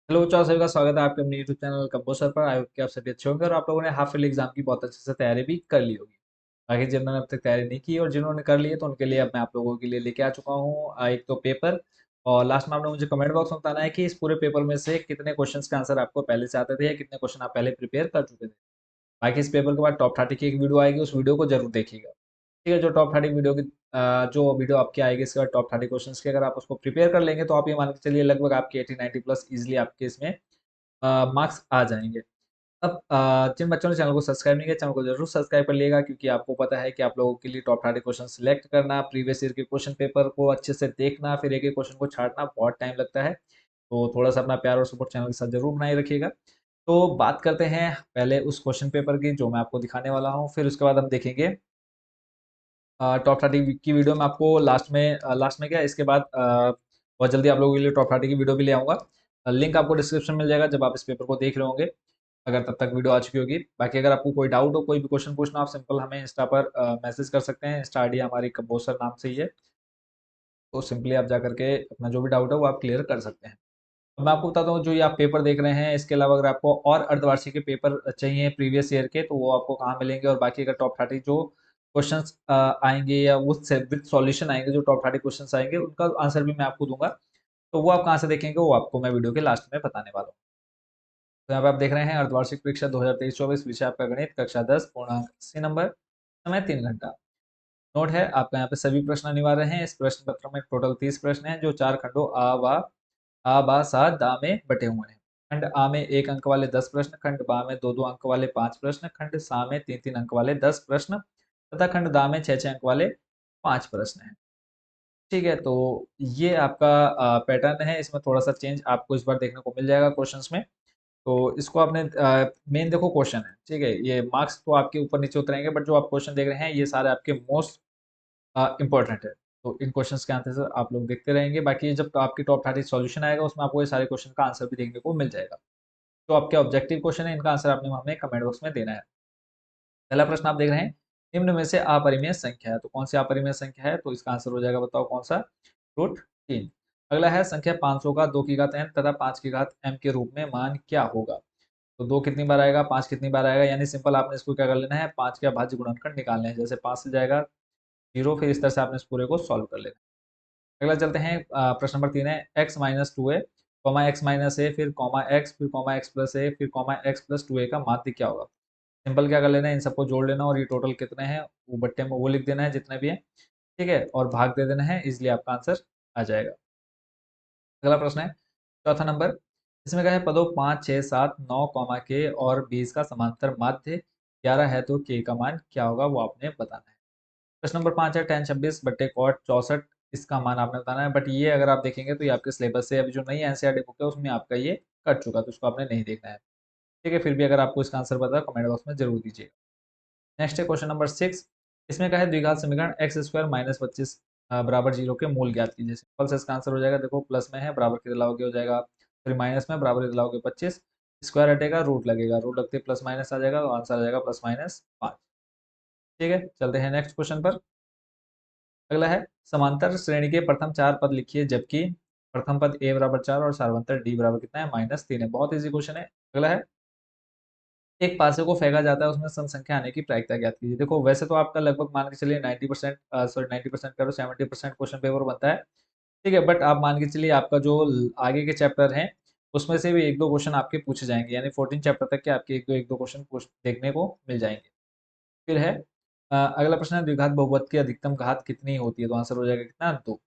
Hello चार सभी का स्वागत है आपके अपने यूट्यूब चैनल कंपोसर पर। आई होप कि आप सभी अच्छे होंगे और आप लोगों ने हाफ ईयरली एग्जाम की बहुत अच्छे से तैयारी भी कर ली होगी। बाकी जिन्होंने अब तक तैयारी नहीं की और जिन्होंने कर ली है तो उनके लिए अब मैं आप लोगों के लिए लेके आ चुका हूँ एक तो पेपर। और लास्ट में आपने मुझे कमेंट बॉक्स में बताना है कि इस पूरे पेपर में से कितने क्वेश्चंस के आंसर आपको पहले से आते थे या कितने क्वेश्चन आप पहले प्रिपेयर कर चुके थे। बाकी इस पेपर के बाद टॉप 30 की एक वीडियो आएगी, उस वीडियो को जरूर देखिएगा। ठीक है, जो टॉप 30 वीडियो की जो वीडियो आपकी आएगी इसके बाद टॉप 30 क्वेश्चंस की, अगर आप उसको प्रिपेयर कर लेंगे तो आप ये मान के चलिए लगभग आपके 80-90 प्लस इजिली आपके इसमें मार्क्स आ जाएंगे। अब जिन बच्चों ने चैनल को सब्सक्राइब नहीं किया, चैनल को जरूर सब्सक्राइब कर लिएगा, क्योंकि आपको पता है कि आप लोगों के लिए टॉप 30 क्वेश्चन सिलेक्ट करना, प्रीवियस ईयर के क्वेश्चन पेपर को अच्छे से देखना, फिर एक एक क्वेश्चन को छांटना बहुत टाइम लगता है। तो थोड़ा सा अपना प्यार और सपोर्ट चैनल के साथ जरूर बनाए रखिएगा। तो बात करते हैं पहले उस क्वेश्चन पेपर की जो मैं आपको दिखाने वाला हूँ, फिर उसके बाद हम देखेंगे टॉप 30 की वीडियो। मैं आपको लास्ट में क्या इसके बाद बहुत जल्दी आप लोगों के लिए टॉप 30 की वीडियो भी ले आऊँगा। लिंक आपको डिस्क्रिप्शन में मिल जाएगा जब आप इस पेपर को देख रहे होंगे, अगर तब तक वीडियो आ चुकी होगी। बाकी अगर आपको कोई डाउट हो, कोई भी क्वेश्चन पूछना, आप सिंपल हमें इंस्टा पर मैसेज कर सकते हैं। इंस्टा आईडी हमारी कंपोसर नाम से ही है। तो सिंपली आप जा करके अपना जो भी डाउट है वो आप क्लियर कर सकते हैं। अब मैं आपको बताता हूँ, जो ये आप पेपर देख रहे हैं, इसके अलावा अगर आपको और अर्धवार्षिक के पेपर चाहिए प्रीवियस ईयर के, तो वो आपको कहाँ मिलेंगे, और बाकी अगर टॉप 30 जो क्वेश्चंस आएंगे या उससे विद सॉल्यूशन आएंगे, जो टॉप 30 क्वेश्चंस आएंगे उनका आंसर भी मैं आपको दूंगा। तो वो आप कहाँ से देखेंगे वो आपको मैं वीडियो के लास्ट में बताने वाला हूँ। तो यहाँ पे आप देख रहे हैं अर्धवार्षिक परीक्षा 2023-24, विषय आपका गणित, कक्षा 10, पूर्णांक 80 नंबर, समय 3 घंटा। नोट है आपका, यहाँ पे सभी प्रश्न अनिवार्य हैं। इस प्रश्न पत्र में टोटल 30 प्रश्न हैं जो 4 खंडों आ बा सा दा में बटे हुए हैं। खंड आ में 1 अंक वाले 10 प्रश्न, खंड बा में 2-2 अंक वाले 5 प्रश्न, खंड सा में 3-3 अंक वाले 10 प्रश्न तथा खंड दा में 6-6 अंक वाले 5 प्रश्न हैं। ठीक है, तो ये आपका पैटर्न है। इसमें थोड़ा सा चेंज आपको इस बार देखने को मिल जाएगा क्वेश्चंस में। तो इसको आपने मेन देखो क्वेश्चन है, ठीक है, ये मार्क्स तो आपके ऊपर नीचे उतरेंगे, बट जो आप क्वेश्चन देख रहे हैं ये सारे आपके मोस्ट इंपॉर्टेंट है। तो इन क्वेश्चंस के आंसर आप लोग देखते रहेंगे। बाकी जब तो आपकी टॉप 30 सॉल्यूशन आएगा उसमें आपको ये सारे क्वेश्चन का आंसर भी देखने को मिल जाएगा। तो आपके ऑब्जेक्टिव क्वेश्चन है, इनका आंसर आपने हमें कमेंट बॉक्स में देना है। पहला प्रश्न आप देख रहे हैं, निम्न में से अपरिमेय संख्या है, तो कौन सी अपरिमेय संख्या है, तो इसका आंसर हो जाएगा, बताओ कौन सा, √3। अगला है संख्या 500 का 2 की घात n तथा 5 की घात m के रूप में मान क्या होगा। तो 2 कितनी बार आएगा, 5 कितनी बार आएगा, यानी सिंपल आपने इसको क्या कर लेना है, 5 के अभाज्य गुणनखंड निकालने हैं। जैसे 5 से जाएगा 0, फिर इस तरह से आपने इस पूरे को सॉल्व कर लेना है। अगला चलते हैं, प्रश्न नंबर 3 है, x-2a, कॉमा x-a, फिर कॉमा x, फिर कॉमा x+a, फिर कॉमा x+2a का माध्य क्या होगा। सिंपल क्या कर लेना है, इन सबको जोड़ लेना और ये टोटल कितने हैं वो बट्टे में वो लिख देना है जितने भी हैं। ठीक है, और भाग दे देना है, इसलिए आपका आंसर आ जाएगा। अगला प्रश्न है चौथा नंबर, इसमें क्या है, पदों 5, 6, 7, 9 कॉमा के और 20 का समांतर माध्य 11 है, तो के का मान क्या होगा वो आपने बताना है। प्रश्न नंबर 5 है, tan 26 बट्टे cot 64, इसका मान आपने बताना है। बट ये अगर आप देखेंगे तो ये आपके सिलेबस से अभी जो नई एनसीईआरटी बुक है उसमें आपका ये कट चुका, तो उसको आपने नहीं देखना है। ठीक है, फिर भी अगर आपको इसका आंसर पता है कमेंट बॉक्स में जरूर दीजिएगा। नेक्स्ट है क्वेश्चन नंबर 6, इसमें क्या है, द्विघात समीकरण x² - 25 बराबर 0 के मूल ज्ञात कीजिए। सिंपल से इसका आंसर हो जाएगा, देखो प्लस में है, बराबर के दिलाओगे हो जाएगा, फिर माइनस में बराबर के दिलाओगे 25, स्क्वायर हटेगा, रूट लगेगा, रूट लगते प्लस माइनस आ जाएगा, तो आंसर आ जाएगा +-5। ठीक है, चलते हैं नेक्स्ट क्वेश्चन पर। अगला है, समांतर श्रेणी के प्रथम 4 पद लिखिए, जबकि प्रथम पद a बराबर 4 और सार्वंतर d बराबर कितना है, -3 है। बहुत इजी क्वेश्चन है। अगला है, एक पासे को फेंका जाता है, उसमें सम संख्या आने की प्रायिकता ज्ञात कीजिए। देखो वैसे तो आपका लगभग मान के चलिए 90%, सॉरी 90% करो, 70% क्वेश्चन पेपर बनता है। ठीक है, बट आप मान के चलिए आपका जो आगे के चैप्टर हैं उसमें से भी 1-2 क्वेश्चन आपके पूछे जाएंगे, यानी 14 चैप्टर तक के आपके 1-2 क्वेश्चन देखने को मिल जाएंगे। फिर है अगला प्रश्न है, द्विघात बहुपद की अधिकतम घात कितनी होती है, तो आंसर हो जाएगा कितना, 2।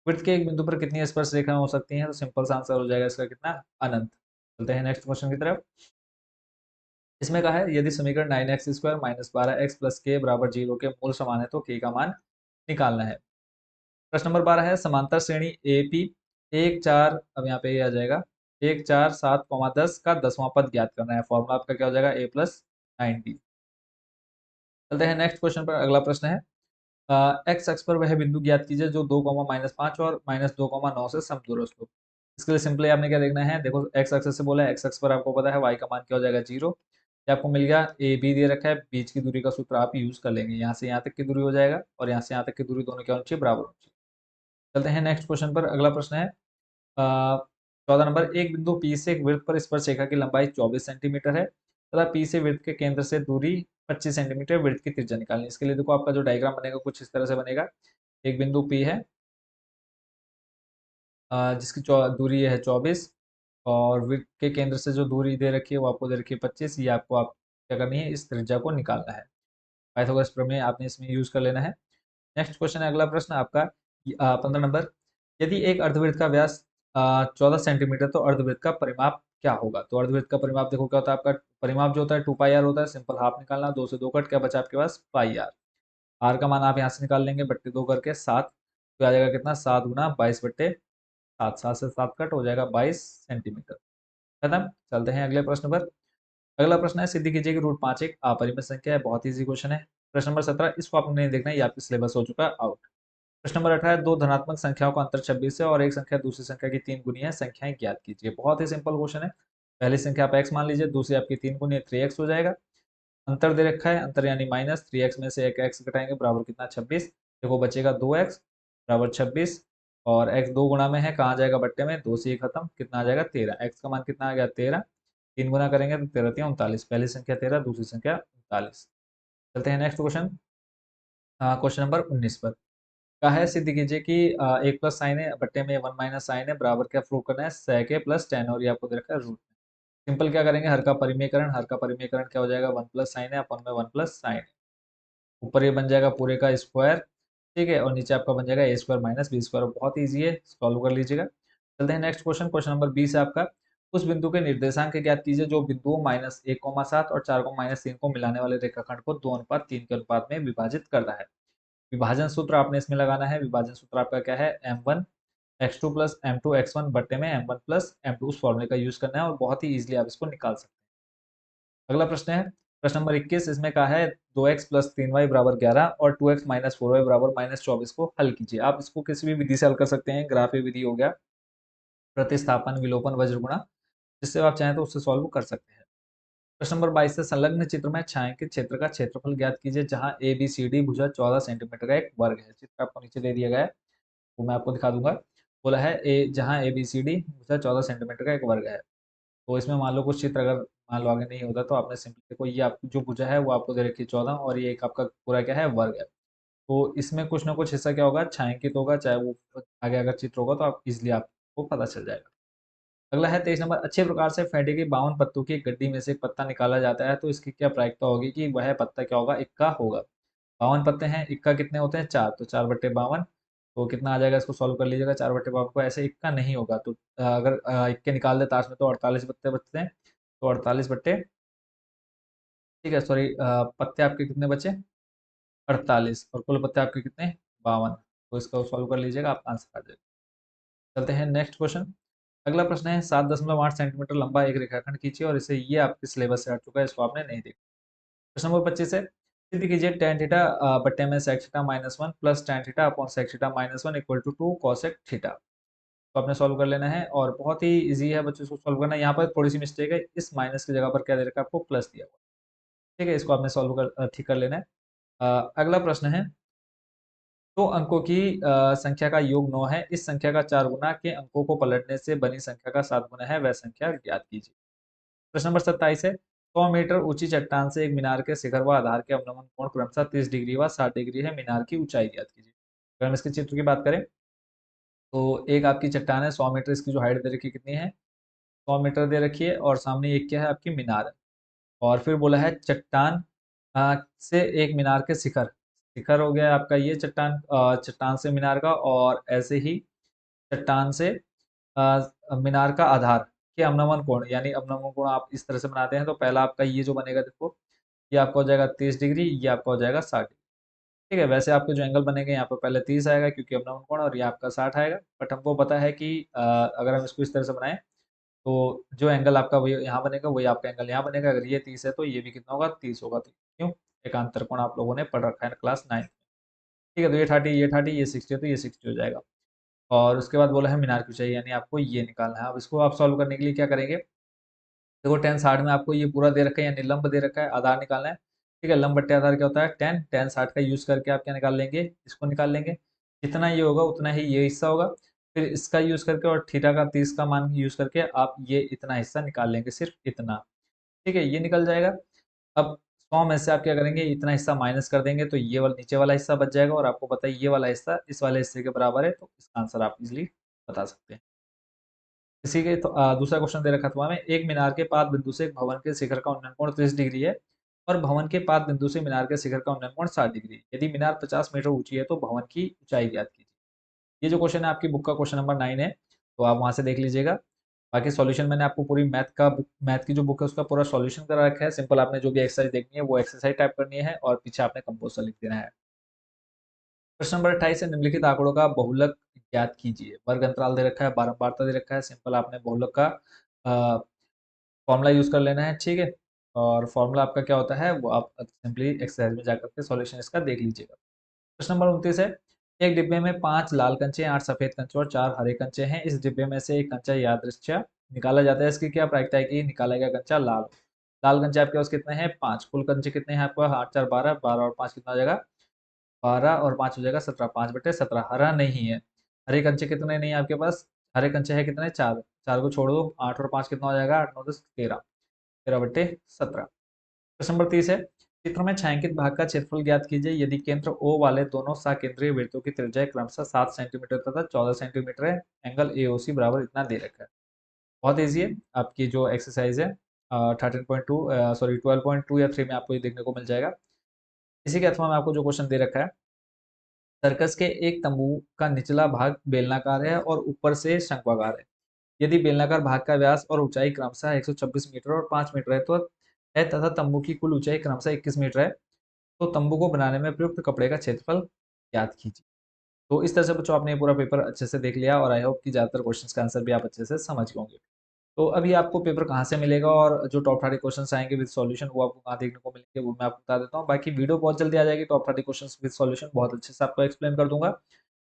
वृत्त के एक बिंदु पर कितनी स्पर्श रेखाएं हो सकती हैं, तो सिंपल सा आंसर हो जाएगा इसका कितना, अनंत। चलते हैं नेक्स्ट क्वेश्चन की तरफ। इसमें कहा है, यदि समीकरण 9x² - 12x + k बराबर 0 के मूल समान है तो k का मान निकालना है। प्रश्न नंबर 12 है, समांतर श्रेणी AP 1, 4, अब यहाँ पे ये आ जाएगा 1, 4, 7, 10 का 10वां पद ज्ञात करना है। फॉर्मूला आपका क्या हो जाएगा, a + 9b। चलते हैं नेक्स्ट क्वेश्चन पर। अगला प्रश्न है, एक्स अक्ष पर वह बिंदु ज्ञात कीजिए जो 2, -5 और -2, 9 से समदूरस्थ हो। इसके लिए सिंपली आपने क्या देखना है, देखो एक्स अक्ष से बोला है, एक्स अक्ष पर आपको पता है वाई का मान क्या हो जाएगा, 0। ये आपको मिल गया, ए बी दे रखा है, बीच की दूरी का सूत्र आप यूज कर लेंगे, यहाँ से यहाँ तक की दूरी हो जाएगा और यहाँ से यहाँ तक की दूरी दोनों क्या होनी चाहिए, बराबर होनी चाहिए। चलते हैं नेक्स्ट क्वेश्चन पर। अगला प्रश्न है, 14 नंबर, एक बिंदु P से एक वृत्त पर स्पर्श रेखा की लंबाई 24 सेंटीमीटर है तथा P से वृत्त के केंद्र से दूरी 25 सेंटीमीटर, वृत्त की त्रिज्या निकालनी। इसके लिए देखो आपका जो डायग्राम बनेगा कुछ इस तरह से बनेगा। एक बिंदु P है जिसकी दूरी है 24 और वृत्त के केंद्र से जो दूरी दे रखी है वो आपको दे रखी है 25। ये आपको आप क्या करनी है, इस त्रिज्या को निकालना है। पाइथागोरस प्रमेय आपने इसमें यूज कर लेना है। नेक्स्ट क्वेश्चन है, अगला प्रश्न आपका 15 नंबर, यदि एक अर्धवृत्त का व्यास 14 सेंटीमीटर तो अर्धवृत्त का परिमाप क्या होगा। तो अर्धवृत्त का परिमाप देखो क्या होता है, आपका परिमाप जो होता है 2 पाई आर होता है। सिंपल हाफ निकालना, 2 से 2 कट, क्या बचा आपके पास पाई आर। आर का मान आप यहाँ से निकाल लेंगे, बट्टे 2 करके 7, तो आ जाएगा कितना, 7 गुना 22/7, 7 से 7 कट हो जाएगा 22 सेंटीमीटर। खत्म। चलते हैं अगले प्रश्न पर। अगला प्रश्न है, सिद्धि कीजिए कि √5 एक अपरिमित संख्या है। बहुत इजी क्वेश्चन है। प्रश्न नंबर 17, इसको आपने नहीं देखना है, ये आपके सिलेबस हो चुका है, आउट। प्रश्न नंबर 18, दो धनात्मक संख्याओं का अंतर 26 है और एक संख्या दूसरी संख्या की 3 गुनी है, संख्याएं ज्ञात कीजिए। बहुत ही सिंपल क्वेश्चन है। पहली संख्या आप x मान लीजिए, दूसरी आपकी 3 गुनी है, 3x हो जाएगा। अंतर दे रखा है, अंतर यानी माइनस, 3x में से एक x घटाएंगे बराबर कितना, 26। देखो बचेगा 2x बराबर 26 और x 2 गुना में है, कहाँ जाएगा, बट्टे में, 2 से ये खत्म, कितना आ जाएगा 13। x का मान कितना आ गया 13, 3 गुना करेंगे तो 13 3 39। पहली संख्या 13, दूसरी संख्या 39। चलते हैं नेक्स्ट क्वेश्चन, क्वेश्चन नंबर 19 पर। का है, सिद्ध कीजिए कि एक प्लस साइन है बट्टे में 1 माइनस साइन है बराबर क्या प्रूव करना है, sec a प्लस टेन, और ये आपको दे रखा है रूट। सिंपल क्या करेंगे, हर का परिमेयकरण, हर का परिमेयकरण क्या हो जाएगा, 1 प्लस साइन है अपन में 1 प्लस साइन है। ऊपर ये बन जाएगा पूरे का स्क्वायर, ठीक है, और नीचे आपका बन जाएगा ए स्क्वायर माइनस बी स्क्वायर। बहुत ईजी है, सॉल्व कर लीजिएगा। चलते हैं नेक्स्ट क्वेश्चन, क्वेश्चन नंबर 20 है आपका। उस बिंदु के निर्देशांक ज्ञात कीजिए जो बिंदुओं -1,7 और 4,-3 को मिलाने वाले रेखाखंड को 2:3 के अनुपात में विभाजित करता है। विभाजन सूत्र आपने इसमें लगाना है। विभाजन सूत्र आपका क्या है, m1 x2 plus m2 x1 बट्टे में m1 प्लस m2, उस फॉर्मूले का यूज करना है और बहुत ही इजीली आप इसको निकाल सकते हैं। अगला प्रश्न है, प्रश्न नंबर 21, इसमें कहा है 2x प्लस 3y बराबर 11 और 2x माइनस 4y बराबर -24 को हल कीजिए। आप इसको किसी भी विधि से हल कर सकते हैं, ग्राफी विधि हो गया, प्रतिस्थापन, विलोपन, वज्र गुणा, जिससे आप चाहें तो उससे सॉल्व कर सकते हैं। प्रश्न नंबर 22 से, संलग्न चित्र में छायांकित क्षेत्र का क्षेत्रफल ज्ञात कीजिए जहां ए बी सी डी भुजा 14 सेंटीमीटर का एक वर्ग है। चित्र आपको नीचे दे दिया गया है, वो मैं आपको दिखा दूंगा। बोला है ए जहां ए बी सी डी भुजा 14 सेंटीमीटर का एक वर्ग है। तो इसमें मान लो कुछ चित्र अगर मान लो आगे नहीं होता तो आपने सिंपली देखो, ये आप जो भुजा है वो आपको दे रखी है 14 और ये एक आपका पूरा क्या है, वर्ग है। तो इसमें कुछ ना कुछ हिस्सा क्या होगा, छायांकित होगा, चाहे वो आगे अगर चित्र होगा तो आप इजिली आपको पता चल जाएगा। अगला है 23 नंबर, अच्छे प्रकार से फेंटे के 52 पत्तों की एक गड्डी में से एक पत्ता निकाला जाता है तो इसकी क्या प्रायिकता होगी कि वह पत्ता क्या होगा, इक्का होगा। 52 पत्ते हैं, इक्का कितने होते हैं, 4, तो 4/52, तो कितना आ जाएगा, इसको सॉल्व कर लीजिएगा। 4/52 को ऐसे इक्का नहीं होगा, तो अगर इक्के निकाल दे ताश में तो 48 पत्ते बचते हैं, तो 48 बट्टे, ठीक है सॉरी, पत्ते आपके कितने बचे, 48, और कुल पत्ते आपके कितने, 52। तो इसका सॉल्व कर लीजिएगा, आप आंसर आ जाएगा। चलते हैं नेक्स्ट क्वेश्चन। अगला प्रश्न है, 7.8 सेंटीमीटर लंबा एक रेखाखंड खींचिए और इसे, ये आपके सिलेबस से हट चुका है, इसको आपने नहीं देखा। प्रश्न नंबर 25 है, सिद्ध कीजिए tan थीटा बट्टे में sec theta -1 plus tan theta upon sec theta -1 equal to 2 cosec theta. तो आपने सॉल्व कर लेना है और बहुत ही इजी है बच्चों, इसको सॉल्व करना है। यहाँ पर थोड़ी सी मिस्टेक है, इस माइनस की जगह पर क्या दे रखा है आपको, प्लस दिया हुआ, ठीक है, इसको आपने सॉल्व कर ठीक कर लेना है। अगला प्रश्न है, दो अंकों की संख्या का योग 9 है, इस संख्या का 4 गुना के अंकों को पलटने से बनी संख्या का 7 गुना है, वह संख्या ज्ञात कीजिए। प्रश्न नंबर 27 है, 100 मीटर ऊंची चट्टान से एक मीनार के शिखर व आधार के अवनमन कोण क्रमशः 30 डिग्री व 60 डिग्री है, मीनार की ऊंचाई ज्ञात कीजिए। अगर हम इसके चित्र की बात करें तो एक आपकी चट्टान है, 100 मीटर इसकी जो हाइट दे रखी है कितनी है, 100 मीटर दे रखी है, और सामने एक क्या है, आपकी मीनार है। और फिर बोला है चट्टान से एक मीनार के शिखर, शिखर हो गया आपका ये चट्टान, चट्टान से मीनार का, और ऐसे ही चट्टान से मीनार का आधार के अवनमन कोण, यानी अवनमन कोण आप इस तरह से बनाते हैं, तो पहला आपका ये जो बनेगा देखो, ये आपका हो जाएगा 30 डिग्री, ये आपका हो जाएगा 60 डिग्री, ठीक है। वैसे आपके जो एंगल बनेंगे यहाँ पर पहले 30 आएगा क्योंकि अवनमन कोण, और ये आपका 60 आएगा, बट हमको पता है कि अगर हम इसको इस तरह से बनाएं तो जो एंगल आपका वही यहाँ बनेगा, वही आपका एंगल यहाँ बनेगा। अगर ये 30 है तो ये भी कितना होगा, 30 होगा। तो क्यों, एकांतर कोण आप लोगों ने पढ़ रखा है क्लास 9, ठीक है। तो ये 30, ये 30, ये 60, तो ये 60 हो जाएगा। और उसके बाद बोला है मीनार की ऊंचाई, यानी आपको ये निकालना है। अब इसको आप सॉल्व करने के लिए क्या करेंगे, देखो tan 60 में आपको ये पूरा दे रखा है, यानी लंब दे रखा है, आधार निकालना है, ठीक है। लंब बट्टे आधार क्या होता है, tan 60 का यूज करके आप क्या निकाल लेंगे, इसको निकाल लेंगे। जितना ये होगा उतना ही ये हिस्सा होगा, फिर इसका यूज़ करके और थीटा का 30 का मान यूज़ करके आप ये इतना हिस्सा निकाल लेंगे, सिर्फ इतना। ठीक है, ये निकल जाएगा। अब 100 में से आप क्या करेंगे, इतना हिस्सा माइनस कर देंगे तो ये वाला नीचे वाला हिस्सा बच जाएगा, और आपको पता है ये वाला हिस्सा इस वाले हिस्से के बराबर है, तो इसका आंसर आप इजीली बता सकते हैं। इसी के तो दूसरा क्वेश्चन दे रखा था हमें, एक मीनार के पाद बिंदु से एक भवन के शिखर का उन्नयन कोण 30 डिग्री है और भवन के पाद बिंदु से मीनार के शिखर का उन्नयन कोण 60 डिग्री है। यदि मीनार 50 मीटर ऊंची है तो भवन की ऊंचाई ज्ञात कीजिए। ये जो क्वेश्चन है आपकी बुक का क्वेश्चन नंबर 9 है, तो आप वहां से देख लीजिएगा। बाकी सॉल्यूशन मैंने आपको पूरी मैथ की जो बुक है उसका पूरा सॉल्यूशन करा रखा है। सिंपल आपने जो भी एक्सरसाइज देखनी है वो एक्सरसाइज टाइप करनी है और पीछे आपने कंपोजर लिख देना है। प्रश्न नंबर 28 है, निम्नलिखित आंकड़ों का बहुलक ज्ञात कीजिए। वर्ग अंतराल दे रखा है, बारंबारता दे रखा है। सिंपल आपने बहुलक का फॉर्मूला यूज कर लेना है, ठीक है। और फॉर्मूला आपका क्या होता है वो आप सिंपली एक्सरसाइज में जाकर के सॉल्यूशन इसका देख लीजिएगा। प्रश्न नंबर 29 है, एक डिब्बे में 5 लाल कंचे, 8 सफेद कंचे और 4 हरे कंचे हैं। इस डिब्बे में से एक कंचा यादृच्छा निकाला जाता है, इसकी क्या प्रायिकता है कि निकाला गया कंचा लाल हो। लाल कंचे आपके पास कितने हैं, 5। कुल कंचे कितने हैं आपको, 8 4 12, 12 और 5 कितना हो जाएगा, 12 और 5 हो जाएगा 17, 5/17। हरा नहीं है। हरे कंचे कितने नहीं है आपके पास, हरे कंचे है कितने, 4। 4 को छोड़ दो, 8 और 5 कितना हो जाएगा, 8 9 10 13, 13/17। प्रश्न नंबर 30 है, चित्र में छायांकित भाग का क्षेत्रफल ज्ञात कीजिए। यदि केंद्र ओ वाले दोनों सकेंद्रीय वृत्तों की त्रिज्या क्रमशः 7 सेंटीमीटर तथा 14 सेंटीमीटर है, एंगल एओसी बराबर इतना दे रखा है। बहुत ईजी है। आपकी जो एक्सरसाइज है 13.2 सॉरी 12.2 या 3 में आपको ये देखने को मिल जाएगा। इसी के अथवा में आपको जो क्वेश्चन दे रखा है, सर्कस के एक तंबू का निचला भाग बेलनाकार है और ऊपर से शंक्वाकार है। यदि बेलनाकार भाग का व्यास और ऊंचाई क्रमशः 126 मीटर और 5 मीटर है तथा तंबू की कुल ऊंचाई क्रमशः 21 मीटर है, तो तंबू को बनाने में प्रयुक्त कपड़े का क्षेत्रफल ज्ञात कीजिए। तो इस तरह से बच्चों आपने ये पूरा पेपर अच्छे से देख लिया और आई होप कि ज़्यादातर क्वेश्चंस का आंसर भी आप अच्छे से समझ गए होंगे। तो अभी आपको पेपर कहाँ से मिलेगा और जो टॉप 30 क्वेश्चंस आएंगे विद सॉल्यूशन वो आपको कहाँ देखने को मिलेंगे वो मैं आपको बता देता हूँ। बाकी वीडियो बहुत जल्दी आ जाएगी, टॉप 30 क्वेश्चंस विद सॉल्यूशन बहुत अच्छे से आपको एक्सप्लेन कर दूंगा,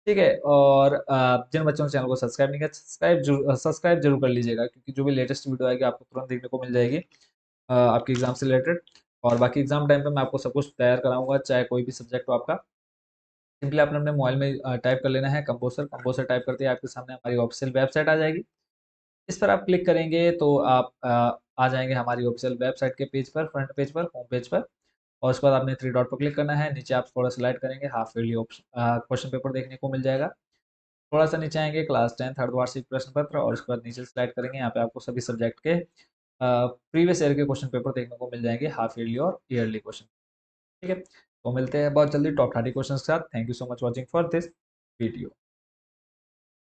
ठीक है। और जिन बच्चों ने चैनल को सब्सक्राइब नहीं किया, सब्सक्राइब जरूर कर लीजिएगा, क्योंकि जो भी लेटेस्ट वीडियो आएगी आपको तुरंत देखने को मिल जाएगी आपके एग्जाम से रिलेटेड। और बाकी एग्जाम टाइम पे मैं आपको सब कुछ तैयार कराऊंगा, चाहे कोई भी सब्जेक्ट हो आपका। सिंपली आपने अपने मोबाइल में टाइप कर लेना है कंपोजर। कंपोजर टाइप करते ही आपके सामने हमारी ऑफिशियल वेबसाइट आ जाएगी। इस पर आप क्लिक करेंगे तो आप आ जाएंगे हमारी ऑफिशियल वेबसाइट के पेज पर, फ्रंट पेज पर, होम पेज पर। और उसके बाद आपने 3 डॉट पर क्लिक करना है। नीचे आप थोड़ा स्लाइड करेंगे, हाफ ईयरली क्वेश्चन पेपर देखने को मिल जाएगा। थोड़ा सा नीचे आएंगे, क्लास 10 अर्धवार्षिक प्रश्न पत्र, और उसके बाद नीचे स्लाइड करेंगे, यहाँ पे आपको सभी सब्जेक्ट के प्रीवियस ईयर के क्वेश्चन पेपर देखने को मिल जाएंगे, हाफ ईयरली और ईयरली क्वेश्चन। ठीक है, तो मिलते हैं बहुत जल्दी टॉप 30 क्वेश्चन के साथ। Thank you so much watching for this video.